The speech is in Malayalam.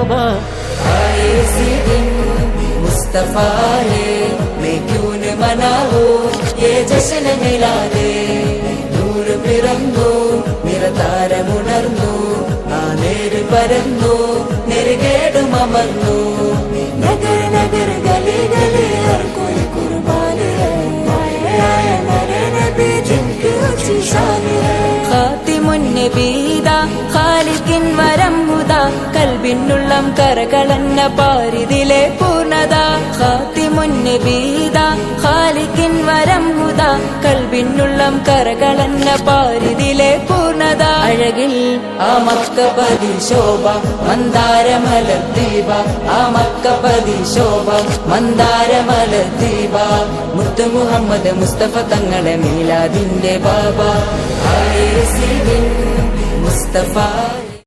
तौबा। आए इसी दिन मुस्तफा है, मैं क्यों न मनाऊं ये जश्न मिलादे। നൂറ് പിറന്നു നിറതാരമുണർന്നു, ആ നേര് പരന്നു നെറുകേടും അമർന്നു। നഗർ നഗർ ഗലി ഗലി ഹർ കോയി കുർബാനി ഹൈ, ആയ मेरे नबी जिनकी ऊंची शान है। ഖാതിമുൻ നബീദാ ഖാലിഖിൻ വരം ഹുദാ, കൽബിനുള്ളം കരകളന്ന പാരിതിലെ പൂർണ്ണത। ഖാതിമുൻ നബീദാ ഖാലിഖിൻ വരം ഹുദാ, കൽബിനുള്ളം കരകളന്ന പാരിതിലെ പൂർണ്ണത। അഴകിൽ ആ മക്കപതി ശോഭ മന്ദാരമലർ ദീപ, ആ മക്കപതി ശോഭ മന്ദാരമലർ ദീപ। മുത്ത് മുഹമ്മദ് മുസ്തഫ തങ്ങളെ മീലാദിന്റെ ബാബ। ആയ ഇസി ദിൻ മുസ്തഫ